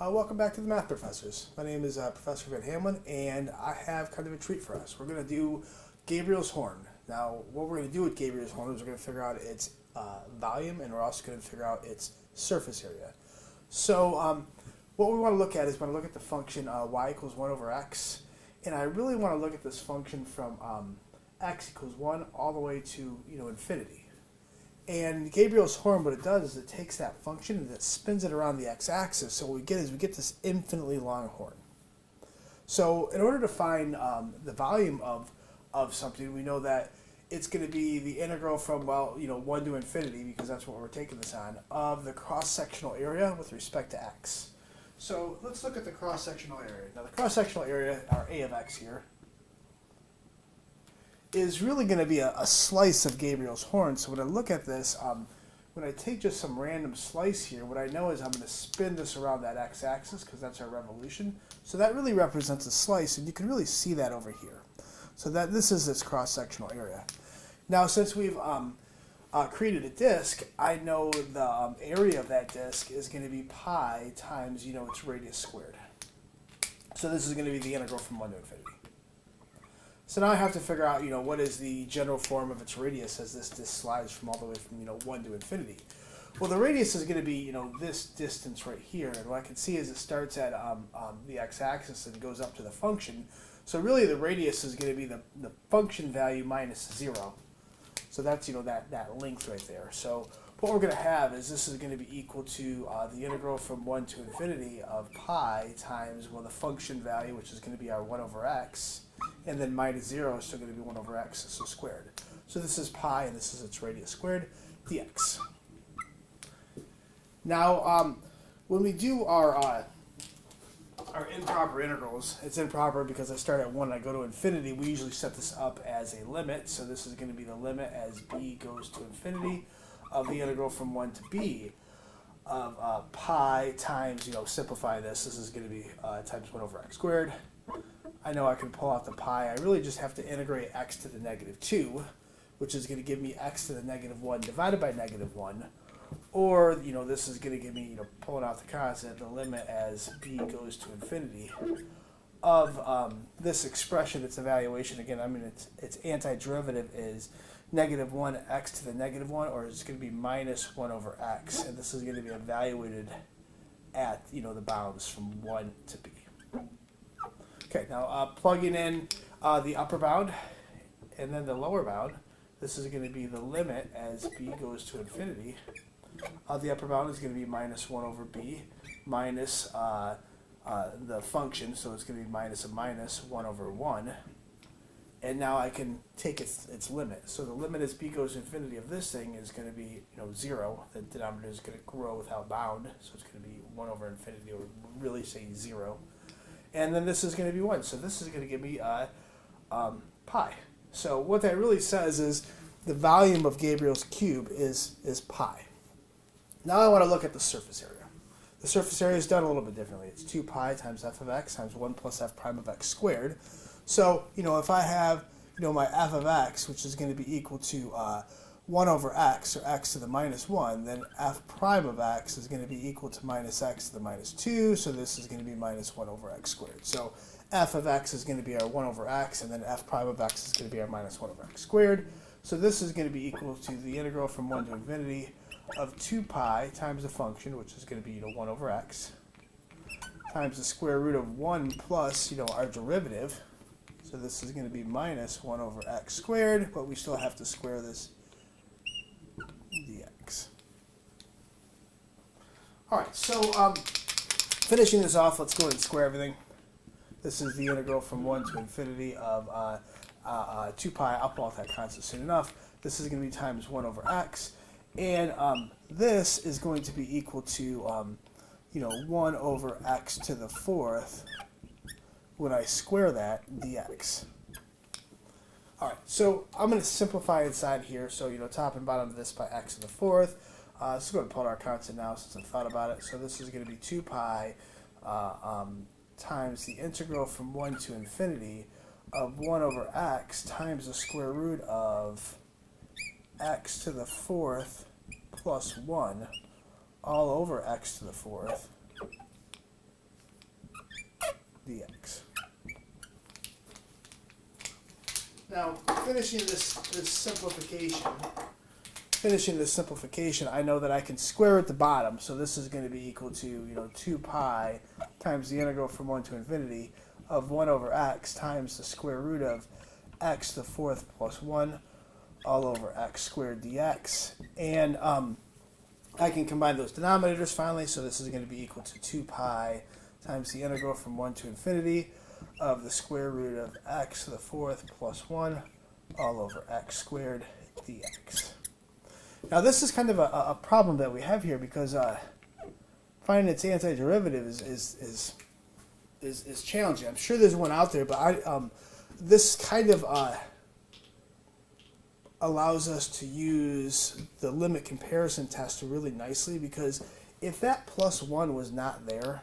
Welcome back to the Math Professors. My name is Professor Van Hamlin, and I have kind of a treat for us. We're going to do Gabriel's horn. Now, what we're going to do with Gabriel's horn is we're going to figure out its volume, and we're also going to figure out its surface area. So, what we want to look at is we want to look at the function y equals 1 over x, and I really want to look at this function from x equals 1 all the way to infinity. And Gabriel's horn, what it does is it takes that function and it spins it around the x-axis. So what we get this infinitely long horn. So in order to find the volume of something, we know that it's going to be the integral from 1 to infinity, because that's what we're taking this on, of the cross-sectional area with respect to x. So let's look at the cross-sectional area. Now the cross-sectional area, our a of x here, is really going to be a slice of Gabriel's horn. So when I look at this, when I take just some random slice here, what I know is I'm going to spin this around that x-axis because that's our revolution. So that really represents a slice, and you can really see that over here. So that this is its cross-sectional area. Now, since we've created a disk, I know the area of that disk is going to be pi times its radius squared. So this is going to be the integral from 1 to infinity. So now I have to figure out, what is the general form of its radius as this disk slides from all the way from, 1 to infinity. Well, the radius is going to be, this distance right here. And what I can see is it starts at the x-axis and goes up to the function. So really the radius is going to be the function value minus 0. So that's, that length right there. So what we're going to have is this is going to be equal to the integral from 1 to infinity of pi times, the function value, which is going to be our 1 over x, and then minus 0 is still going to be 1 over x, so squared. So this is pi, and this is its radius squared, dx. Now, when we do our improper integrals, it's improper because I start at 1 and I go to infinity. We usually set this up as a limit, so this is going to be the limit as b goes to infinity of the integral from 1 to b of pi times, simplify this is going to be times 1 over x squared. I know I can pull out the pi. I really just have to integrate x to the negative 2, which is going to give me x to the negative 1 divided by negative 1. Or, this is going to give me, pulling out the constant, the limit as b goes to infinity of this expression, its evaluation. Again, its antiderivative is negative 1 x to the negative 1, or it's going to be minus 1 over x. And this is going to be evaluated at, the bounds from 1 to b. Okay, now plugging in the upper bound and then the lower bound, this is going to be the limit as b goes to infinity. The upper bound is going to be minus 1 over b minus the function, so it's going to be minus a minus 1 over 1. And now I can take its limit. So the limit as b goes to infinity of this thing is going to be 0. The denominator is going to grow without bound, so it's going to be 1 over infinity, or really say 0. And then this is going to be 1. So this is going to give me pi. So what that really says is the volume of Gabriel's cube is pi. Now I want to look at the surface area. The surface area is done a little bit differently. It's 2 pi times f of x times 1 plus f prime of x squared. So, if I have, my f of x, which is going to be equal to 1 over x, or x to the minus 1, then f prime of x is going to be equal to minus x to the minus 2, so this is going to be minus 1 over x squared. So f of x is going to be our 1 over x, and then f prime of x is going to be our minus 1 over x squared. So this is going to be equal to the integral from 1 to infinity of 2 pi times the function, which is going to be 1 over x, times the square root of 1 plus our derivative. So this is going to be minus 1 over x squared, but we still have to square this dx. All right, so finishing this off, let's go ahead and square everything. This is the integral from 1 to infinity of 2 pi. I'll pull out that constant soon enough. This is going to be times 1 over x. And this is going to be equal to, 1 over x to the 4th when I square that dx. All right, so I'm going to simplify inside here. So, top and bottom of this by x to the 4th. Let's go ahead and pull out our constant now since I've thought about it. So this is going to be 2 pi times the integral from 1 to infinity of 1 over x times the square root of x to the 4th plus 1 all over x to the 4th dx. Now, finishing this simplification, I know that I can square at the bottom, so this is going to be equal to 2 pi times the integral from 1 to infinity of 1 over x times the square root of x to the fourth plus 1 all over x squared dx. And I can combine those denominators finally, so this is going to be equal to 2 pi times the integral from 1 to infinity of the square root of x to the fourth plus 1 all over x squared dx. Now this is kind of a problem that we have here because finding its antiderivative is challenging. I'm sure there's one out there, but this kind of allows us to use the limit comparison test really nicely, because if that plus 1 was not there,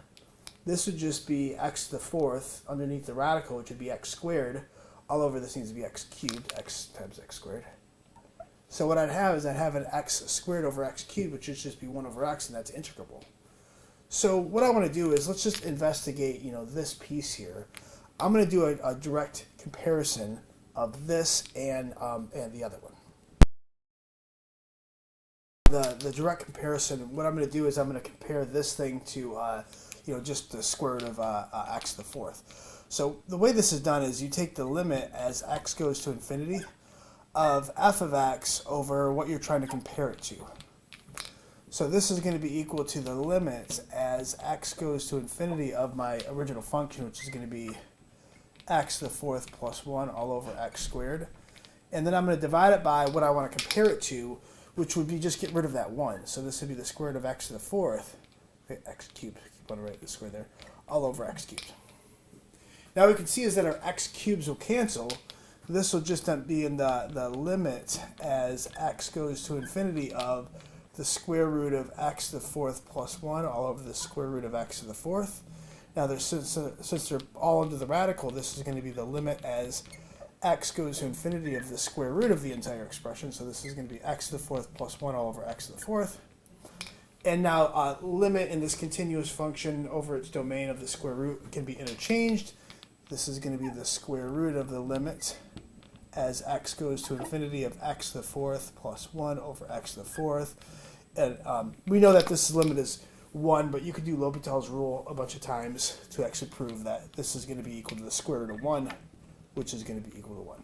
this would just be x to the fourth underneath the radical, which would be x squared. All over this needs to be x cubed, x times x squared. So what I'd have is an x squared over x cubed, which would just be 1 over x, and that's integrable. So what I want to do is let's just investigate, this piece here. I'm going to do a direct comparison of this and the other one. The direct comparison, what I'm going to do is I'm going to compare this thing to just the square root of x to the fourth. So the way this is done is you take the limit as x goes to infinity of f of x over what you're trying to compare it to. So this is going to be equal to the limit as x goes to infinity of my original function, which is going to be x to the fourth plus 1 all over x squared. And then I'm going to divide it by what I want to compare it to, which would be just get rid of that 1. So this would be the square root of x to the fourth, x cubed, keep on writing the square there, all over x cubed. Now we can see is that our x cubes will cancel. This will just be in the limit as x goes to infinity of the square root of x to the fourth plus 1 all over the square root of x to the fourth. Now, since they're all under the radical, this is going to be the limit as x goes to infinity of the square root of the entire expression. So this is going to be x to the fourth plus 1 all over x to the fourth. And now limit in this continuous function over its domain of the square root can be interchanged. This is going to be the square root of the limit as x goes to infinity of x to the fourth plus 1 over x to the fourth. And we know that this limit is 1, but you could do L'Hopital's rule a bunch of times to actually prove that this is going to be equal to the square root of 1, which is going to be equal to 1.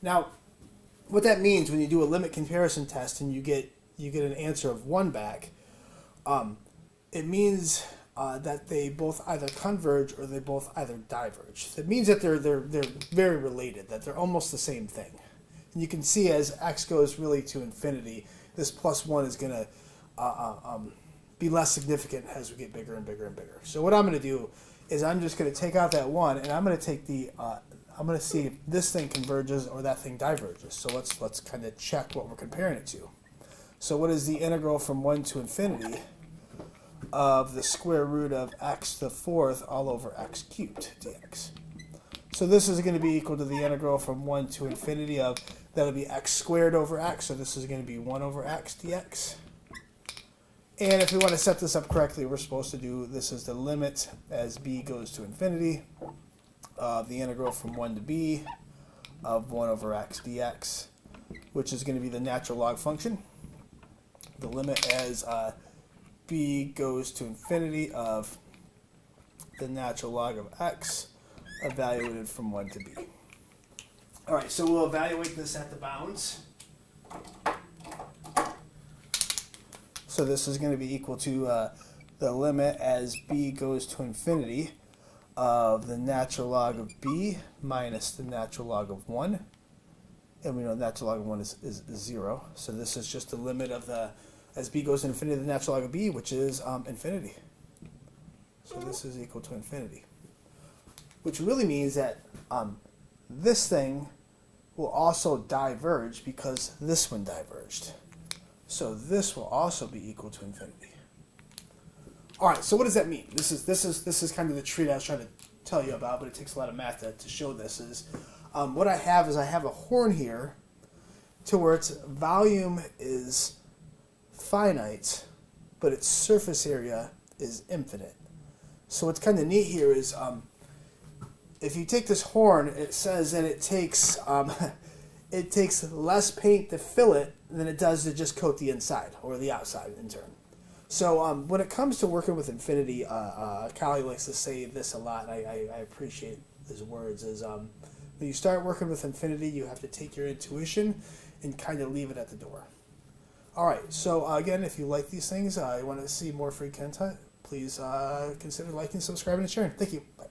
Now, what that means when you do a limit comparison test and you get an answer of 1 back, it means that they both either converge or they both either diverge. It means that they're very related, that they're almost the same thing. And you can see as x goes really to infinity, this plus 1 is going to be less significant as we get bigger and bigger and bigger. So what I'm going to do is I'm just going to take out that 1, and I'm going to take I'm going to see if this thing converges or that thing diverges. So let's kind of check what we're comparing it to. So what is the integral from 1 to infinity of the square root of x to the fourth all over x cubed dx? So this is going to be equal to the integral from 1 to infinity of, that'll be x squared over x, so this is going to be 1 over x dx. And if we want to set this up correctly, we're supposed to do this as the limit as b goes to infinity of the integral from 1 to b of 1 over x dx, which is going to be the natural log function. The limit as b goes to infinity of the natural log of x evaluated from 1 to b. All right, so we'll evaluate this at the bounds. So this is going to be equal to the limit as b goes to infinity of the natural log of b minus the natural log of 1. And we know the natural log of 1 is 0. So this is just the limit of the, as b goes to infinity, the natural log of b, which is infinity. So this is equal to infinity. Which really means that this thing will also diverge because this one diverged. So this will also be equal to infinity. All right, so what does that mean? This is kind of the treat I was trying to tell you about, but it takes a lot of math to show this. What I have is I have a horn here to where its volume is finite, but its surface area is infinite. So what's kind of neat here is if you take this horn, it says that it takes it takes less paint to fill it than it does to just coat the inside or the outside in turn. So when it comes to working with Infinity, Callie likes to say this a lot, and I appreciate his words, is when you start working with Infinity, you have to take your intuition and kind of leave it at the door. All right, so again, if you like these things, you want to see more free content, please consider liking, subscribing, and sharing. Thank you. Bye.